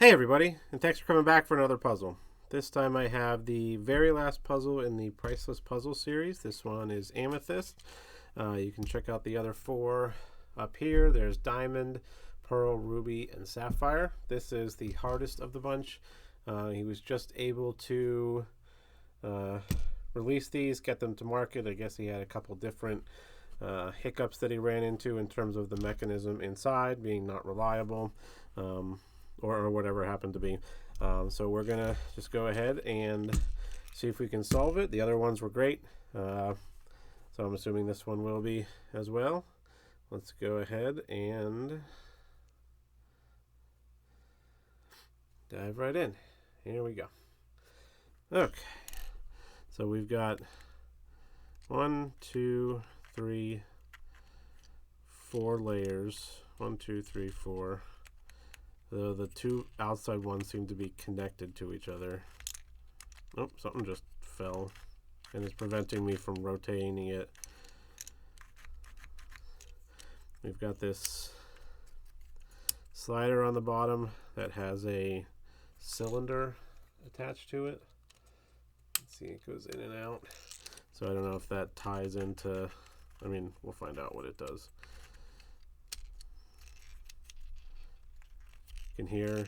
Hey everybody, and thanks for coming back for another puzzle. This time I have the very last puzzle in the Priceless puzzle series. This one is Amethyst. You can check out the other four up here. There's Diamond, Pearl, Ruby, and Sapphire. This is the hardest of the bunch. He was just able to release these, get them to market. I guess he had a couple different hiccups that he ran into in terms of the mechanism inside being not reliable. Or whatever happened to be. So we're going to just go ahead and see if we can solve it. The other ones were great. So I'm assuming this one will be as well. Let's go ahead and dive right in. Here we go. Okay. So we've got 1, 2, 3, 4 layers. 1, 2, 3, 4. The two outside ones seem to be connected to each other. Oh, something just fell and is preventing me from rotating it. We've got this slider on the bottom that has a cylinder attached to it. Let's see, it goes in and out. So I don't know if that ties into, we'll find out what it does. You can hear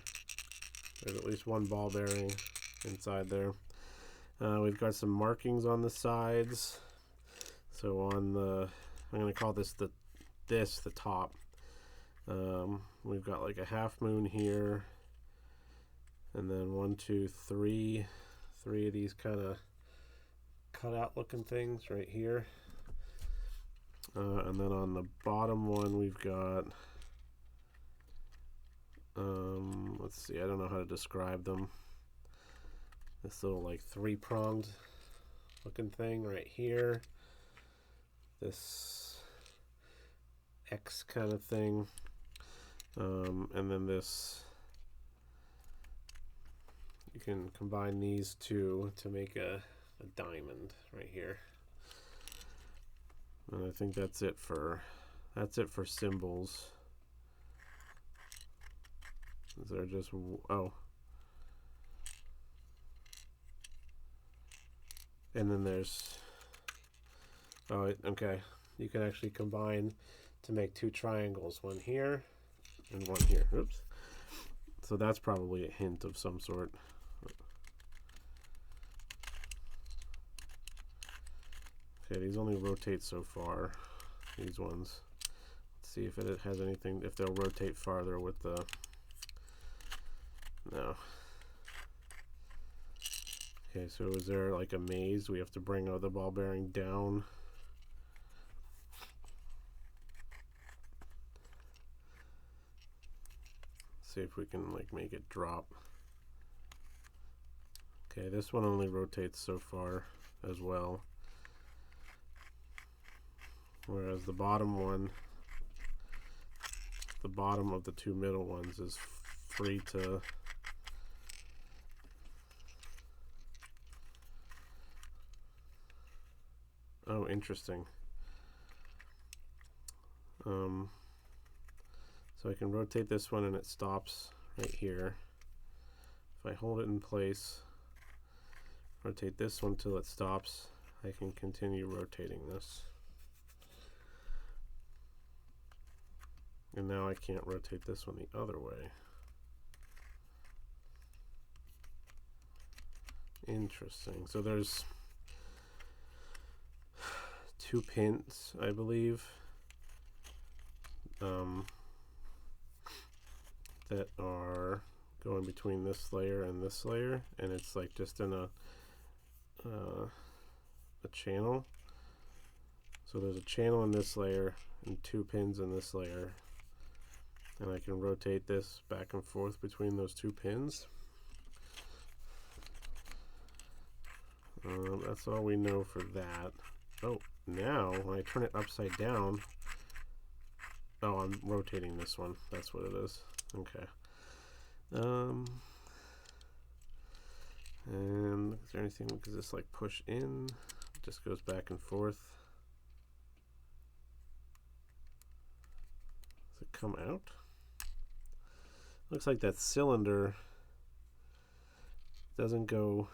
there's at least one ball bearing inside there. We've got some markings on the sides. So on the, I'm going to call this the top. We've got like a half moon here, and then 1, 2, 3 of these kind of cutout looking things right here. And then on the bottom one we've got let's see, I don't know how to describe them. This little like 3-pronged looking thing right here. This X kind of thing. And then this, you can combine these two to make a diamond right here. And I think that's it for symbols. Is there just, and then there's, okay, you can actually combine to make 2 triangles, one here and one here. Oops. So that's probably a hint of some sort. Okay, these only rotate so far, these ones. Let's see if it has anything, if they'll rotate farther with the, no. Okay, so is there like a maze? We have to bring the ball bearing down. See if we can like make it drop. Okay, this one only rotates so far as well. Whereas the bottom one, the bottom of the 2 middle ones is free to, oh, interesting. So I can rotate this one and it stops right here. If I hold it in place, rotate this one till it stops, I can continue rotating this. And now I can't rotate this one the other way. Interesting. So there's 2 pins, I believe, that are going between this layer and this layer, and it's like just in a channel. So there's a channel in this layer and 2 pins in this layer, and I can rotate this back and forth between those 2 pins. That's all we know for that. Oh, now when I turn it upside down, oh, I'm rotating this one. That's what it is. Okay. And is there anything, does this like push in? It just goes back and forth. Does it come out? looks like that cylinder doesn't go,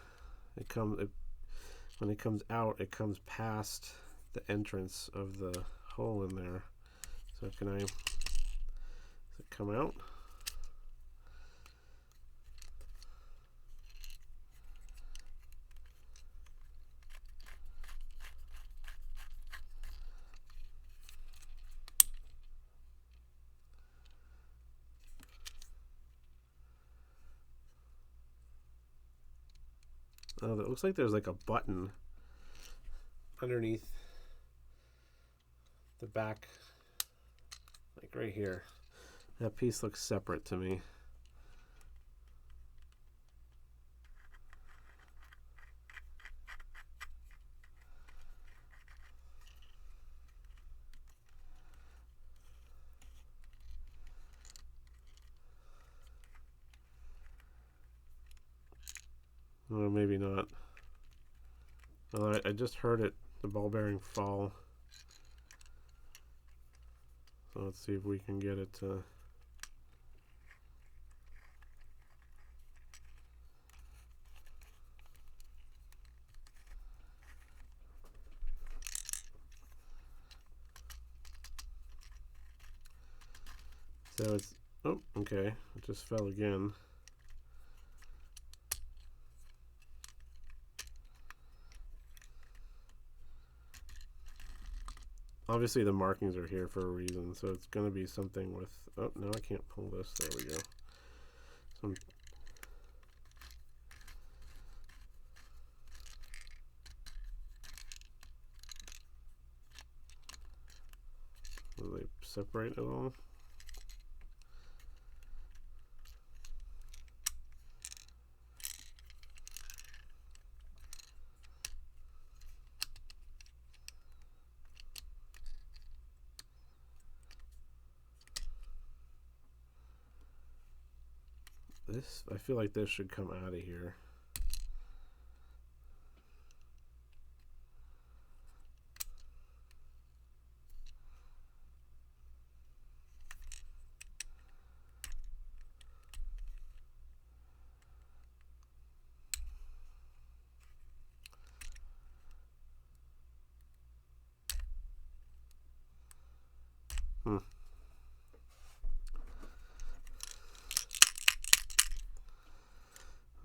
when it comes out, it comes past the entrance of the hole in there. So does it come out? Oh, it looks like there's like a button underneath the back, like right here. That piece looks separate to me. Well, maybe not. Well, I just heard it, the ball bearing fall. So let's see if we can get it to... So it's... Oh, okay. It just fell again. Obviously the markings are here for a reason, so it's going to be something with... Oh, no, I can't pull this. There we go. Will they separate at all? This, I feel like this should come out of here.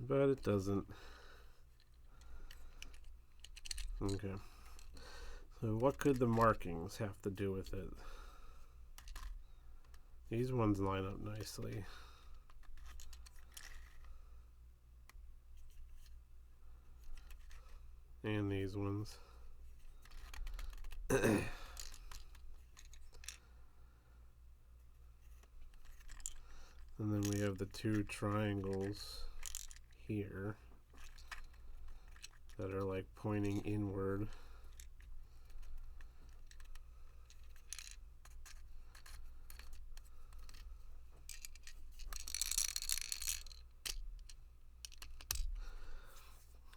But it doesn't. Okay. So what could the markings have to do with it? These ones line up nicely. And these ones. And then we have the two triangles here that are like pointing inward.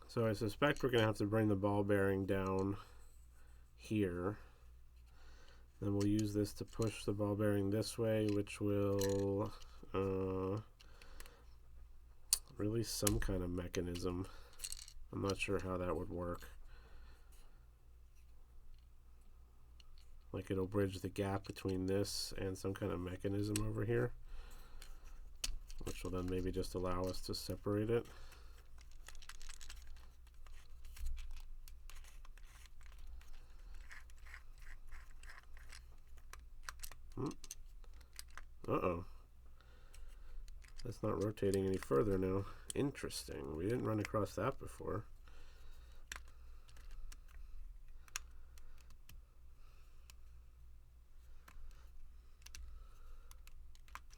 So I suspect we're going to have to bring the ball bearing down here. Then we'll use this to push the ball bearing this way, which will release some kind of mechanism. I'm not sure how that would work. Like it'll bridge the gap between this and some kind of mechanism over here, which will then maybe just allow us to separate it. Uh-oh. That's not rotating any further now. Interesting. We didn't run across that before.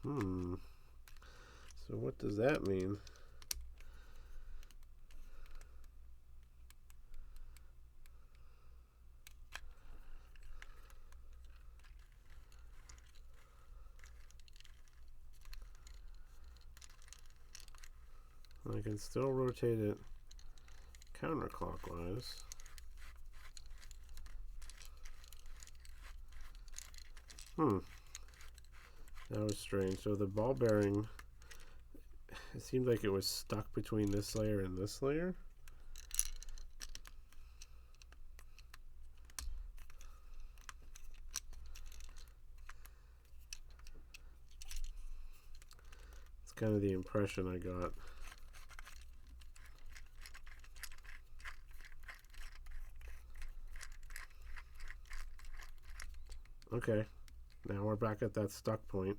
So what does that mean? I can still rotate it counterclockwise. That was strange. So the ball bearing it seemed like it was stuck between this layer and this layer. It's kind of the impression I got. Okay, now we're back at that stuck point.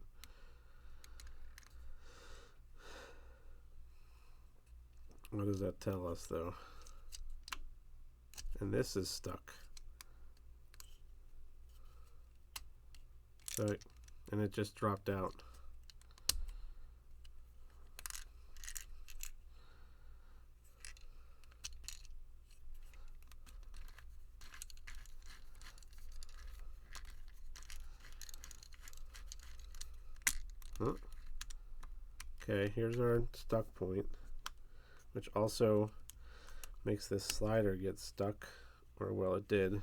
What does that tell us though? And this is stuck. So, and it just dropped out. Huh? Okay, here's our stuck point, which also makes this slider get stuck, or well, it did.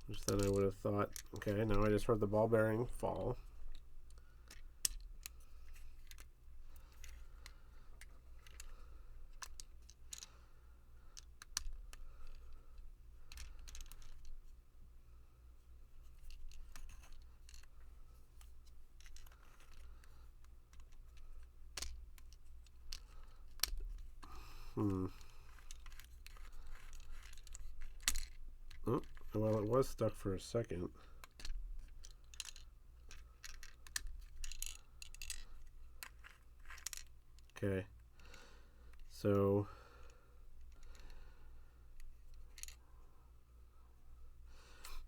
Which then I would have thought, okay, now I just heard the ball bearing fall. Oh, well, it was stuck for a second. Okay, so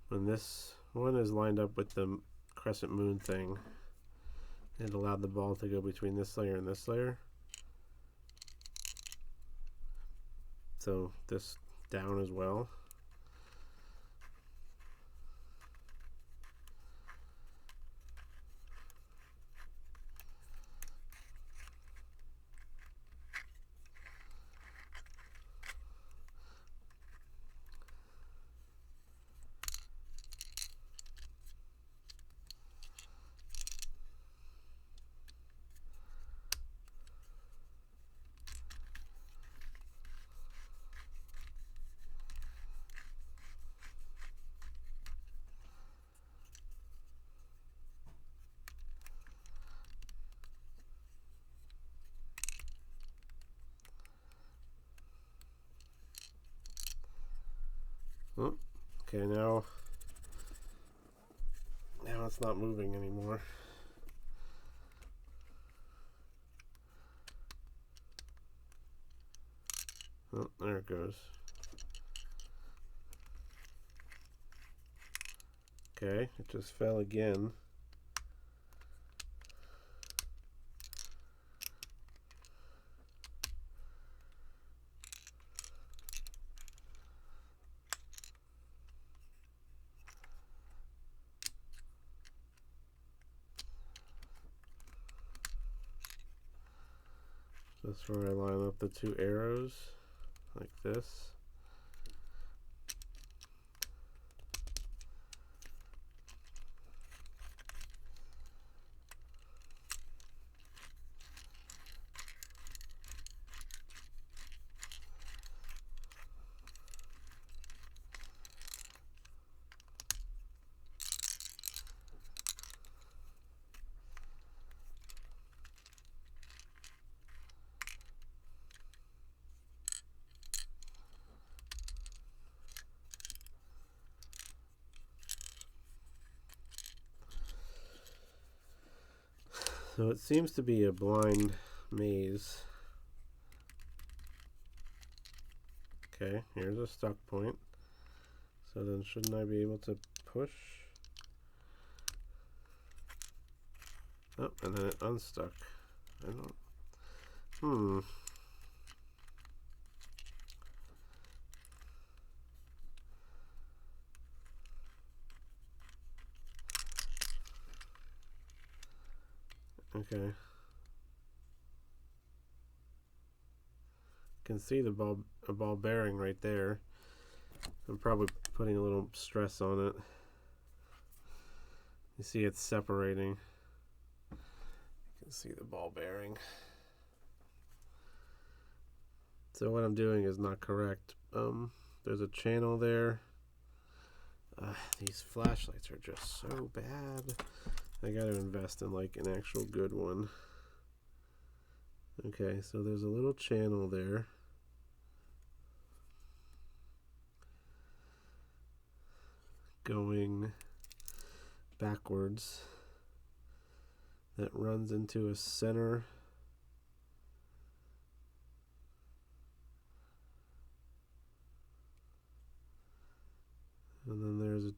when this one is lined up with the crescent moon thing, it allowed the ball to go between this layer and this layer. So this down as well. Oh, okay, now it's not moving anymore. Oh, there it goes. Okay, it just fell again. That's where I line up the two arrows, like this. So it seems to be a blind maze. Okay, here's a stuck point. So then shouldn't I be able to push? Oh, and then it unstuck. I don't... Okay. Can see the ball a ball bearing right there. I'm probably putting a little stress on it. You see it's separating. You can see the ball bearing. So what I'm doing is not correct. There's a channel there. These flashlights are just so bad. I gotta invest in like an actual good one. Okay, so there's a little channel there. Going backwards. That runs into a center. And then there's a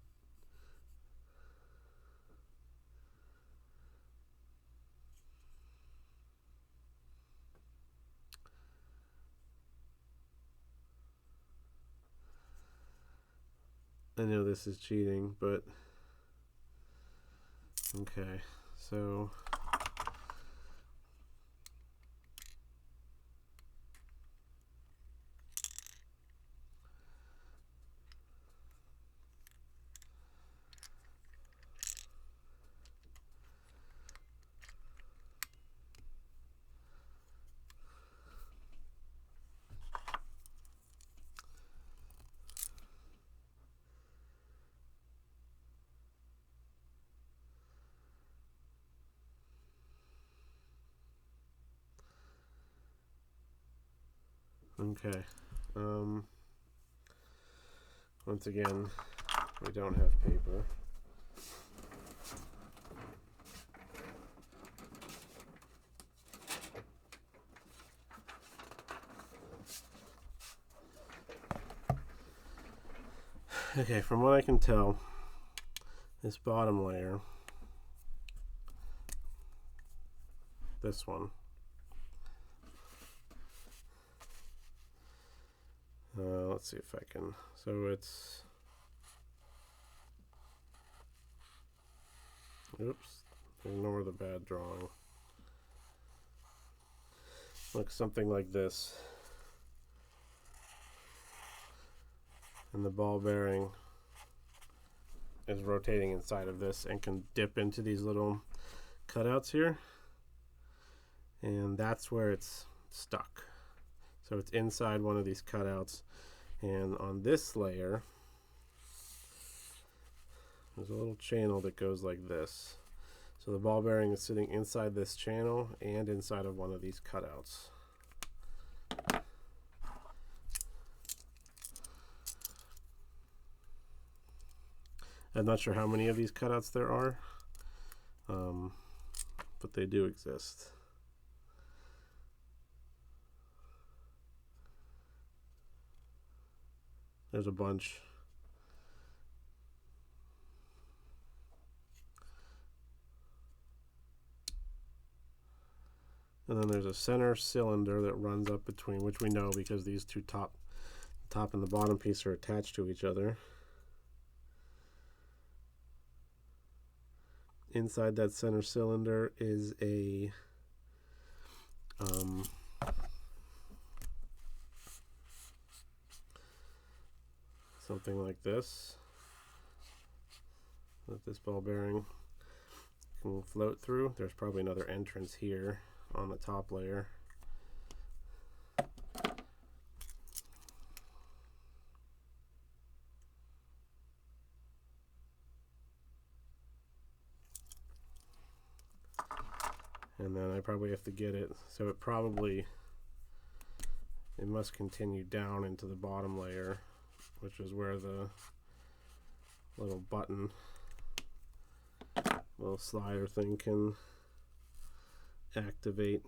I know this is cheating, but okay, so okay. Once again, we don't have paper. Okay, from what I can tell, this bottom layer, this one, let's see if I can, so it's, oops, ignore the bad drawing. Looks something like this. And the ball bearing is rotating inside of this and can dip into these little cutouts here. And that's where it's stuck. So it's inside one of these cutouts. And on this layer, there's a little channel that goes like this. So the ball bearing is sitting inside this channel and inside of one of these cutouts. I'm not sure how many of these cutouts there are, but they do exist. There's a bunch. And then there's a center cylinder that runs up between, which we know because these two top and the bottom piece are attached to each other. Inside that center cylinder is a something like this that this ball bearing can float through. There's probably another entrance here on the top layer. And then I probably have to get it, so it must continue down into the bottom layer, which is where the little button, little slider thing can activate.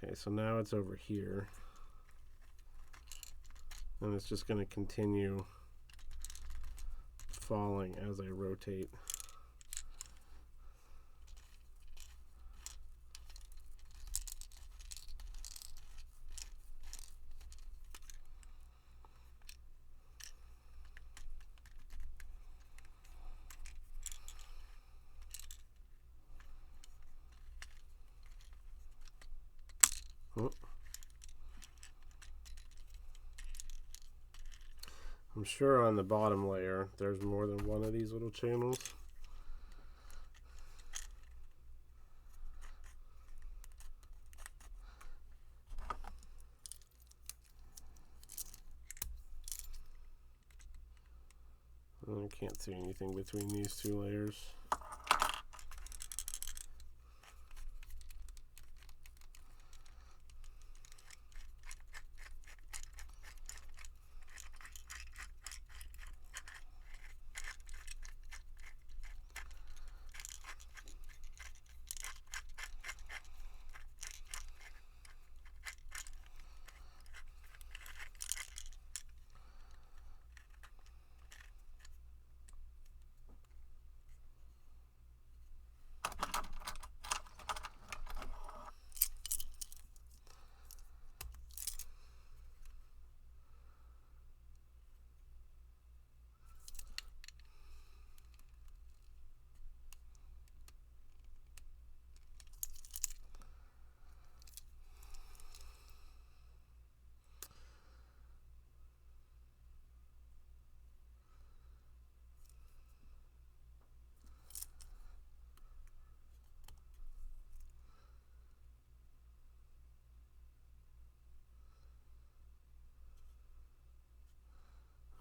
Okay, so now it's over here, and it's just going to continue falling as I rotate. Oh. I'm sure on the bottom layer there's more than one of these little channels. I can't see anything between these two layers.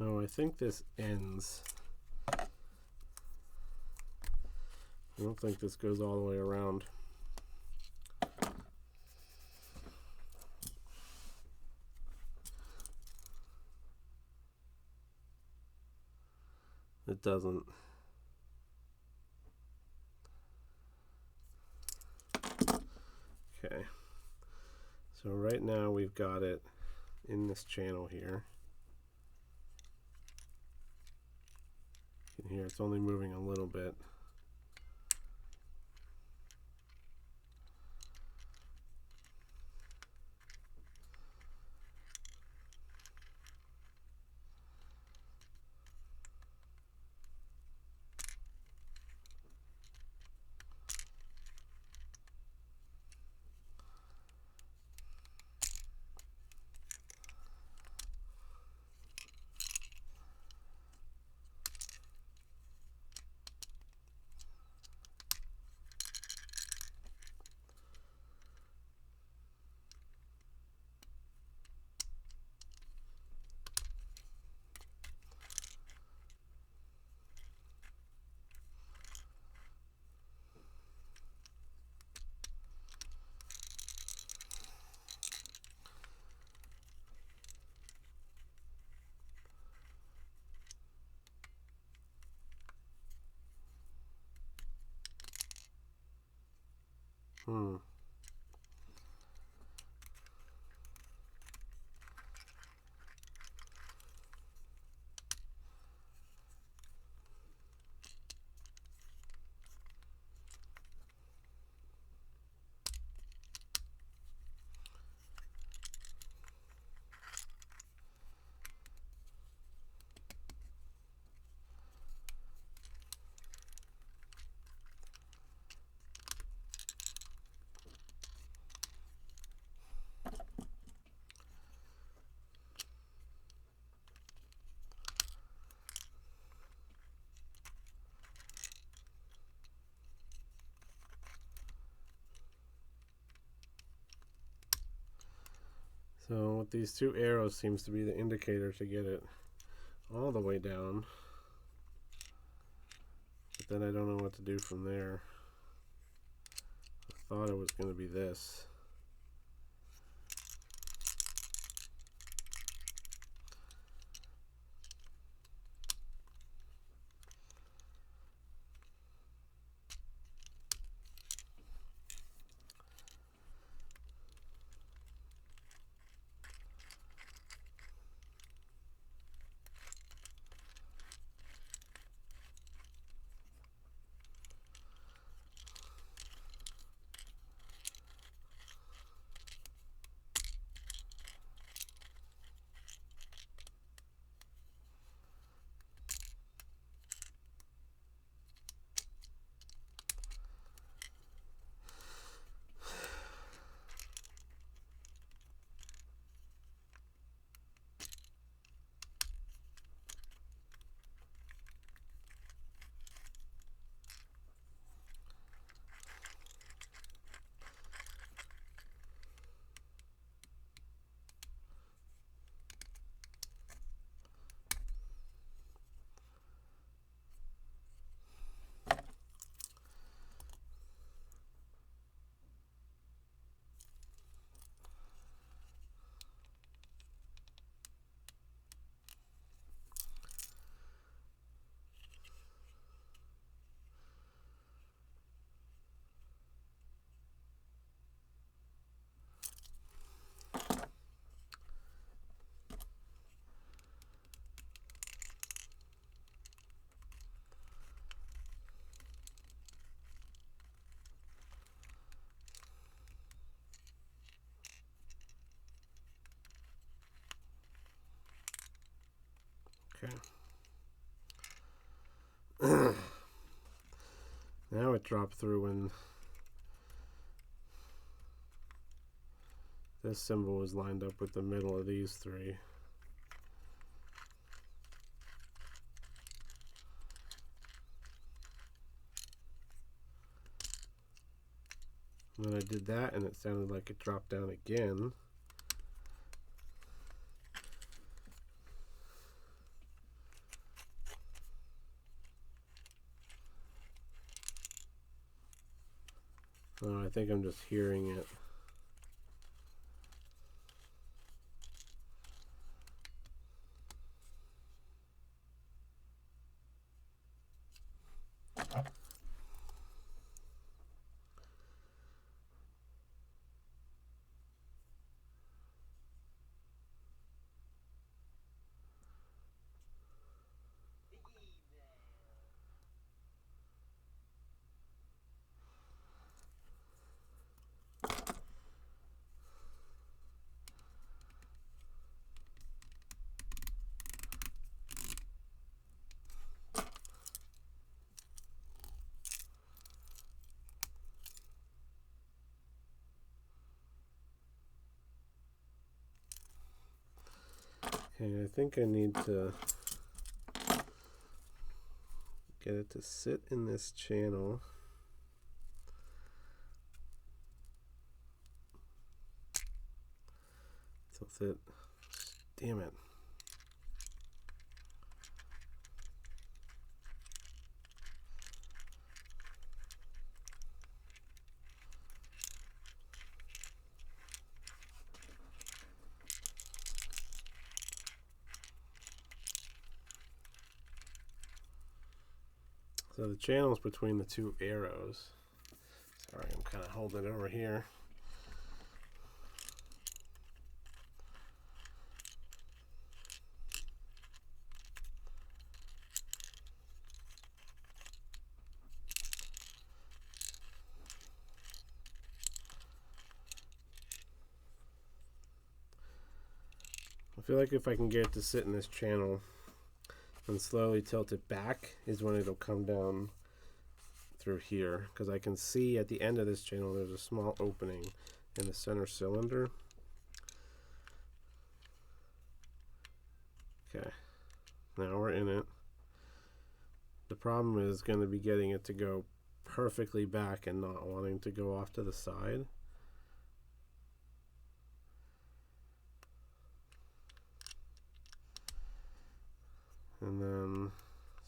Oh, I think this ends. I don't think this goes all the way around. It doesn't. Okay. So right now we've got it in this channel here. You can hear it's only moving a little bit. Hmm. So with these two arrows seems to be the indicator to get it all the way down. But then I don't know what to do from there. I thought it was going to be this. Okay. Now it dropped through when this symbol was lined up with the middle of these three. And then I did that and it sounded like it dropped down again. Oh, I think I'm just hearing it. Okay, I think I need to get it to sit in this channel. Tilt it. Damn it. So the channel is between the two arrows. Sorry, I'm kind of holding it over here. I feel like if I can get it to sit in this channel and slowly tilt it back is when it'll come down through here, because I can see at the end of this channel there's a small opening in the center cylinder. Okay, now we're in it. The problem is going to be getting it to go perfectly back and not wanting to go off to the side. And then,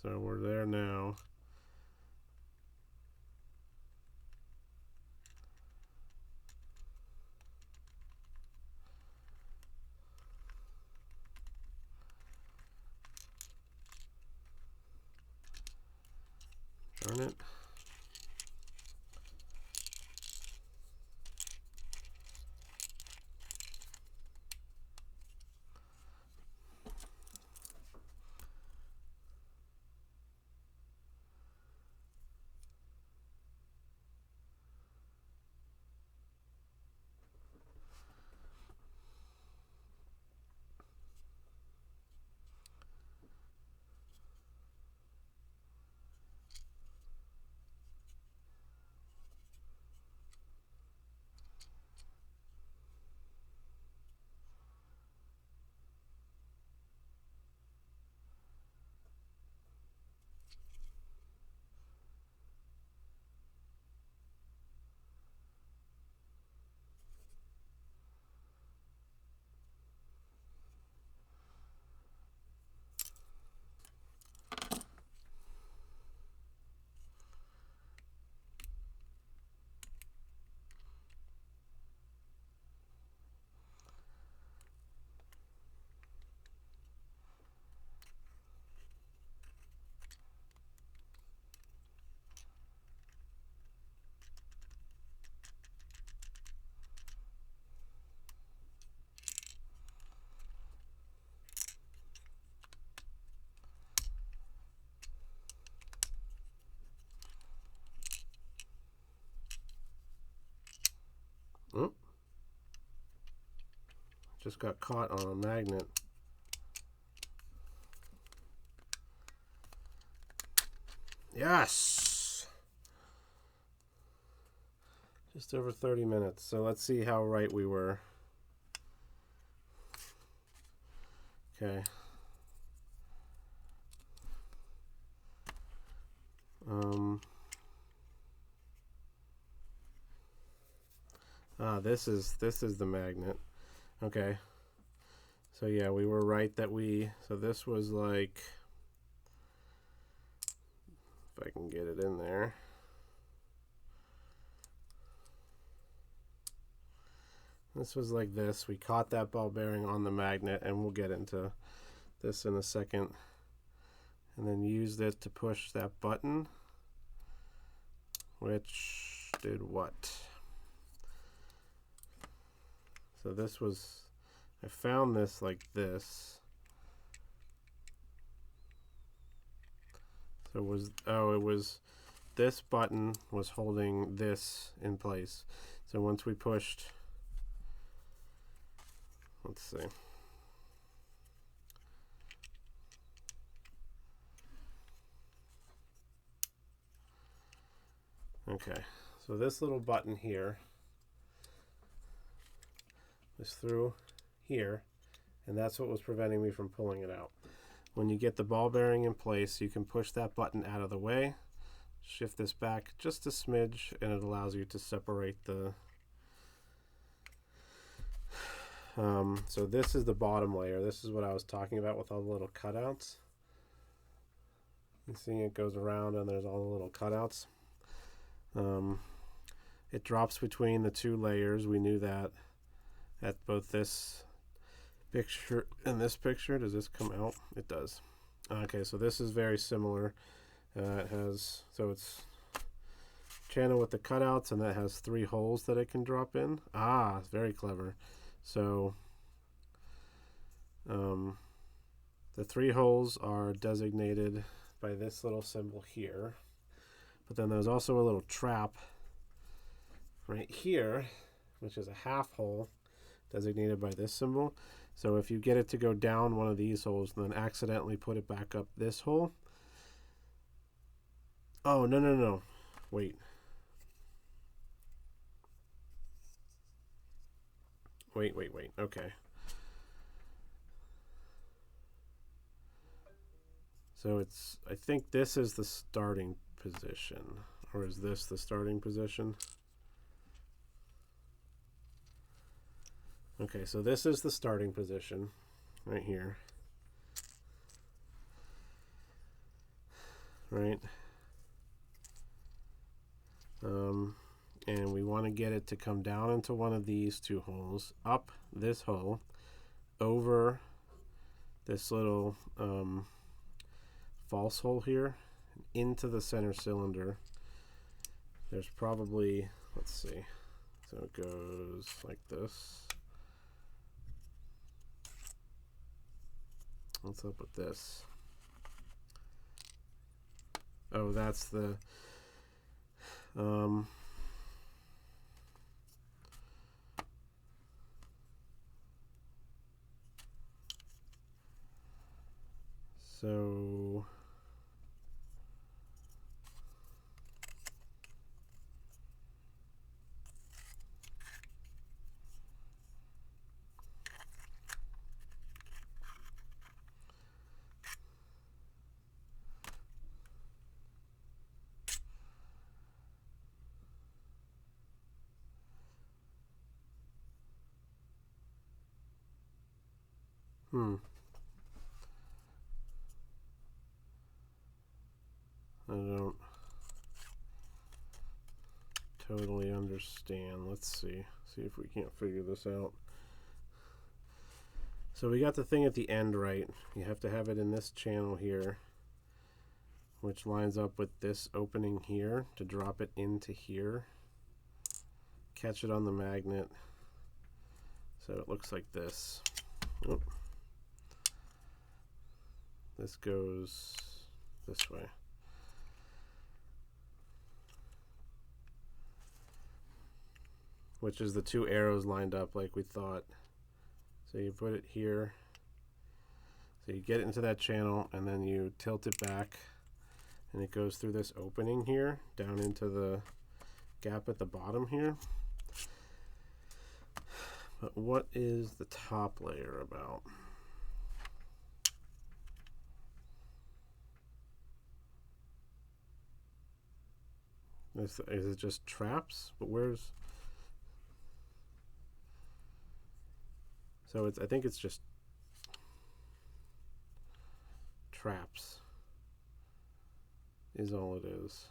so we're there now. Darn it. Oh, just got caught on a magnet. Yes! Just over 30 minutes. So let's see how right we were. Okay. This is the magnet. Okay. So yeah, we were right that so this was like, if I can get it in there. This was like this. We caught that ball bearing on the magnet, and we'll get into this in a second. And then used it to push that button, which did what? So this was, I found this like this. So it was this button was holding this in place. So once we pushed, let's see. Okay, so this little button here is through here, and that's what was preventing me from pulling it out. When you get the ball bearing in place, you can push that button out of the way, shift this back just a smidge, and it allows you to separate the so this is the bottom layer. This is what I was talking about with all the little cutouts. You see it goes around and there's all the little cutouts. It drops between the two layers. We knew that at both this picture and this picture. Does this come out? It does. Okay, so this is very similar. It has, so it's channel with the cutouts, and that has 3 holes that it can drop in. Ah, very clever. So the 3 holes are designated by this little symbol here, but then there's also a little trap right here, which is a half hole designated by this symbol. So if you get it to go down one of these holes and then accidentally put it back up this hole. Oh, no. Wait. Okay. So it's, I think this is the starting position. Or is this the starting position? Okay, so this is the starting position right here. Right? And we want to get it to come down into one of these 2 holes, up this hole, over this little false hole here, into the center cylinder. There's probably, let's see, so it goes like this. What's up with this? Oh, that's the so I don't totally understand. Let's see if we can't figure this out. So we got the thing at the end right. You have to have it in this channel here, which lines up with this opening here to drop it into here. Catch it on the magnet. So it looks like this. Oh. This goes this way. Which is the 2 arrows lined up like we thought. So you put it here. So you get it into that channel, and then you tilt it back, and it goes through this opening here down into the gap at the bottom here. But what is the top layer about? Is it just traps? But where's... So I think it's just traps is all it is.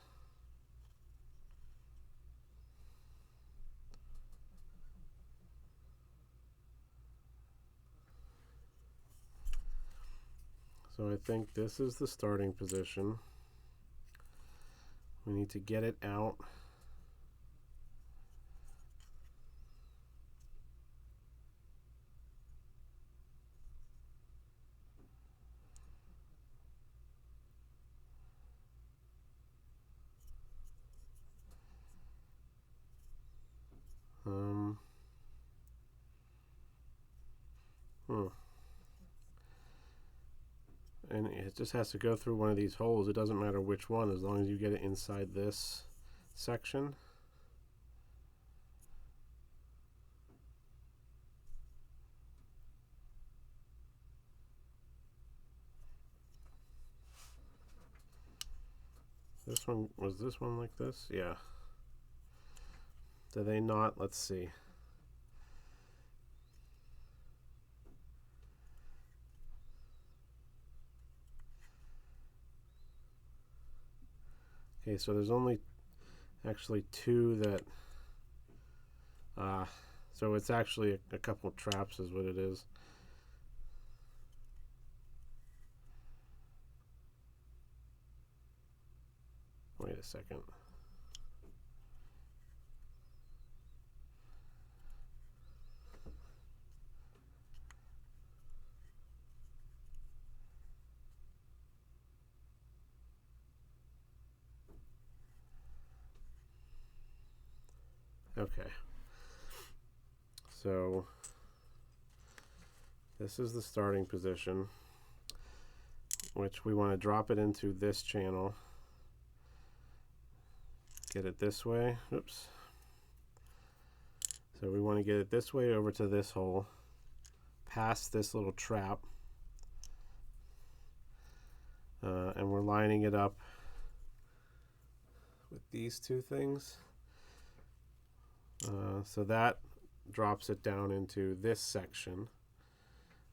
So I think this is the starting position. We need to get it out. And it just has to go through one of these holes. It doesn't matter which one, as long as you get it inside this section. This one, was this one like this? Yeah. Do they not? Let's see. Okay, so there's only actually two that, so it's actually a couple of traps is what it is. Wait a second. Okay. So this is the starting position, which we want to drop it into this channel. Get it this way. Oops. So we want to get it this way over to this hole, past this little trap, and we're lining it up with these two things. So that drops it down into this section.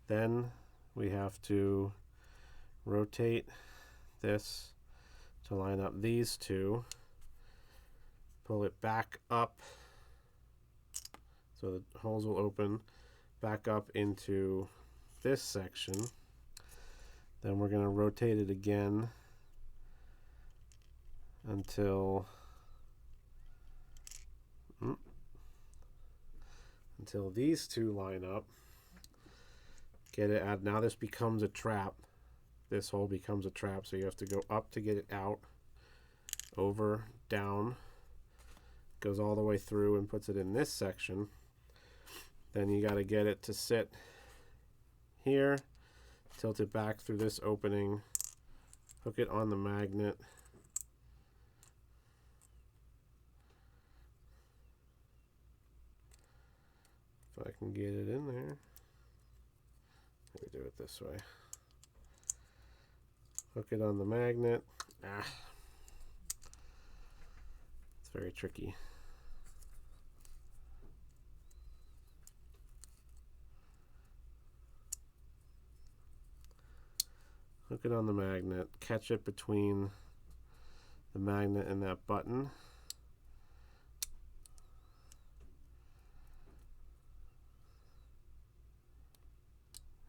Then we have to rotate this to line up these two, pull it back up so the holes will open back up into this section. Then we're going to rotate it again until these two line up. Get it out. Now this becomes a trap. This hole becomes a trap, so you have to go up to get it out, over, down, goes all the way through and puts it in this section. Then you got to get it to sit here, tilt it back through this opening, hook it on the magnet, if I can get it in there. Let me do it this way. Hook it on the magnet. It's very tricky. Hook it on the magnet, catch it between the magnet and that button.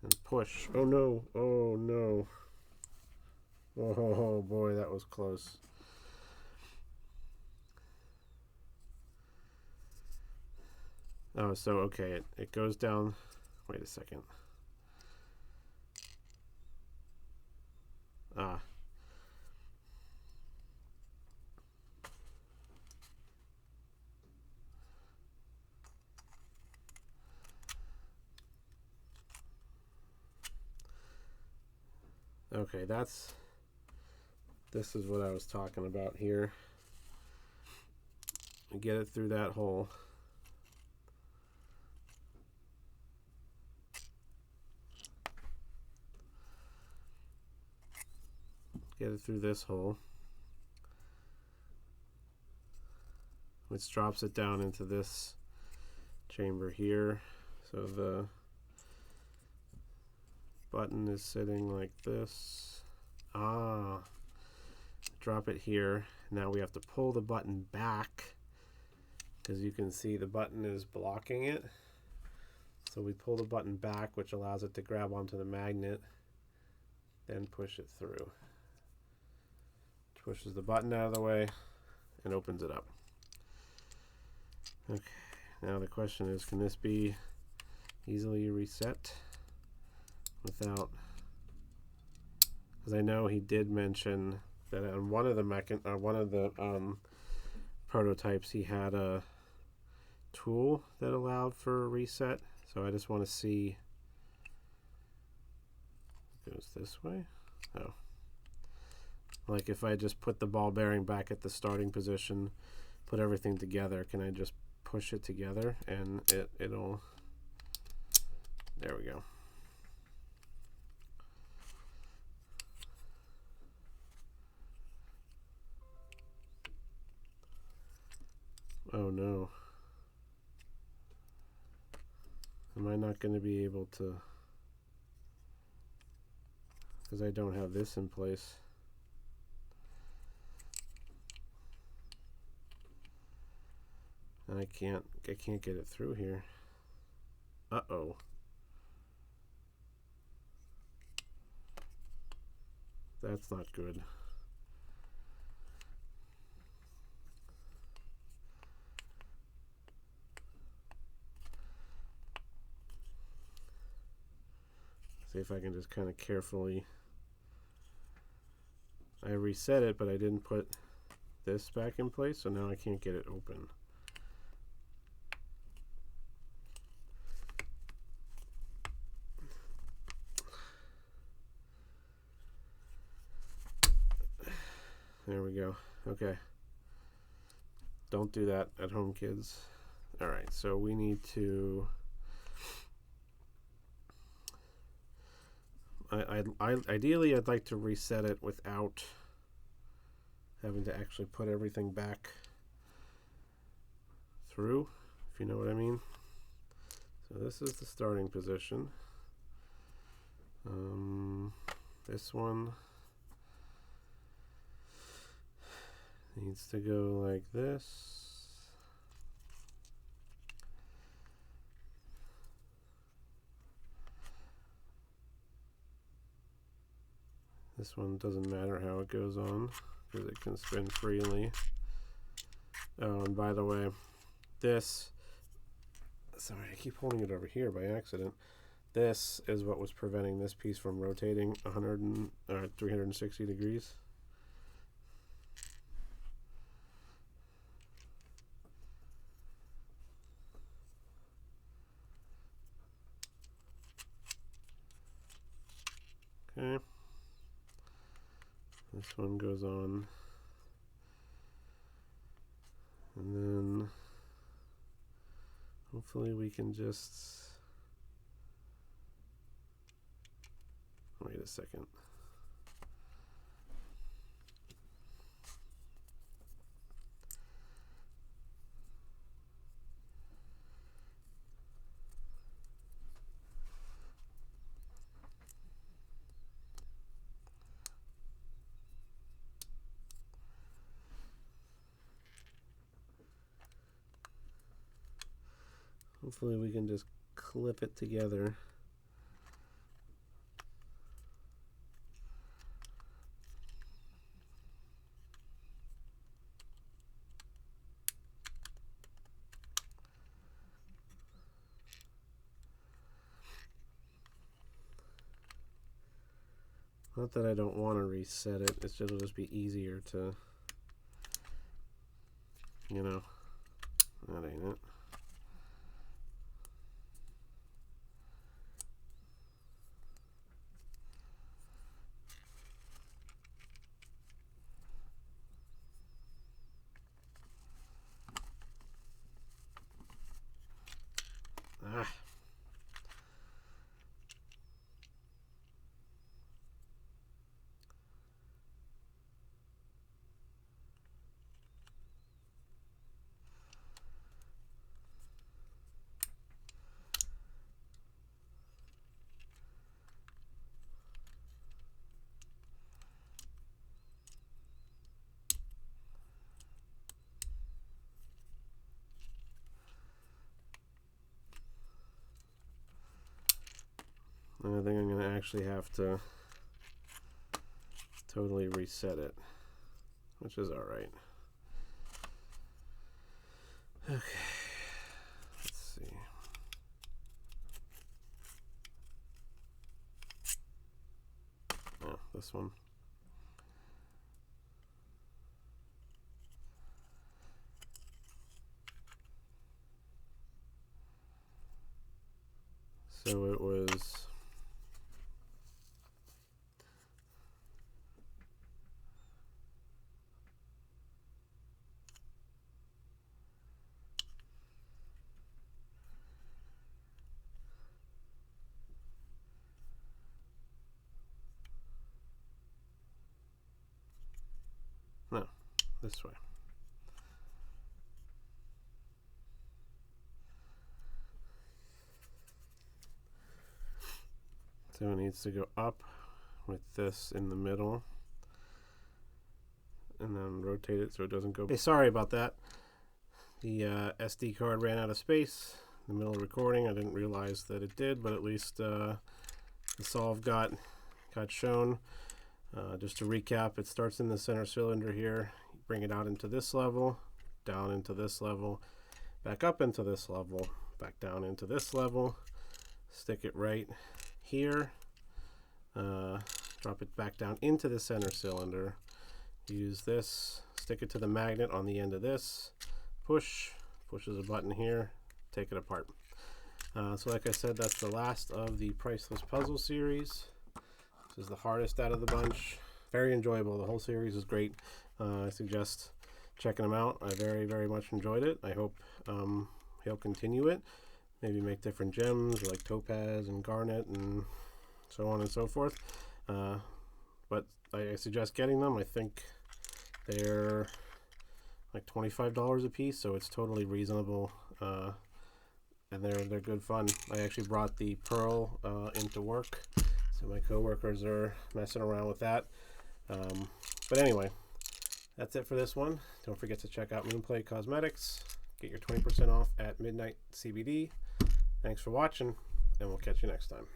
And push. Oh no, oh no. Oh boy, that was close. Oh, so okay, it goes down. Wait a second. Okay, that's This is what I was talking about here. Get it through that hole. Get it through this hole, which drops it down into this chamber here. So the button is sitting like this. Drop it here. Now we have to pull the button back, because you can see the button is blocking it. So we pull the button back, which allows it to grab onto the magnet, then push it through. Pushes the button out of the way and opens it up. Okay, now the question is, can this be easily reset without, because I know he did mention that on one of the prototypes he had a tool that allowed for a reset. So I just want to see, it goes this way. Oh, like if I just put the ball bearing back at the starting position, put everything together, can I just push it together and it'll, there we go. Oh no. Am I not going to be able to, because I don't have this in place. And I can't get it through here. Uh-oh. That's not good. See if I can just kind of carefully, I reset it, but I didn't put this back in place, so now I can't get it open. There we go. Okay. Don't do that at home, kids. All right, so we need to, ideally I'd like to reset it without having to actually put everything back through, if you know what I mean. So this is the starting position. This one needs to go like this. This one doesn't matter how it goes on, because it can spin freely. Oh, and by the way, this, sorry, I keep holding it over here by accident. This is what was preventing this piece from rotating 360 degrees. Okay. This one goes on. And then hopefully we can just, wait a second. Hopefully we can just clip it together. Not that I don't want to reset it, it'll just be easier to, you know, that ain't it. actually have to totally reset it, which is all right. Okay, let's see. Oh, this one. So it was no, this way. So it needs to go up with this in the middle and then rotate it so it doesn't go. Hey, sorry about that. The SD card ran out of space in the middle of recording. I didn't realize that it did, but at least the solve got shown. Just to recap, it starts in the center cylinder here. You bring it out into this level, down into this level, back up into this level, back down into this level, stick it right here, drop it back down into the center cylinder, use this, stick it to the magnet on the end of this, pushes a button here, take it apart. So like I said, that's the last of the Priceless puzzle series. This is the hardest out of the bunch. Very enjoyable. The whole series is great. I suggest checking them out. I very, very much enjoyed it. I hope he'll continue it. Maybe make different gems like topaz and garnet and so on and so forth. But I suggest getting them. I think they're like $25 a piece, so it's totally reasonable. And they're good fun. I actually brought the pearl into work, so my coworkers are messing around with that. But anyway, that's it for this one. Don't forget to check out Moonplay Cosmetics. Get your 20% off at midnight CBD. Thanks for watching, and we'll catch you next time.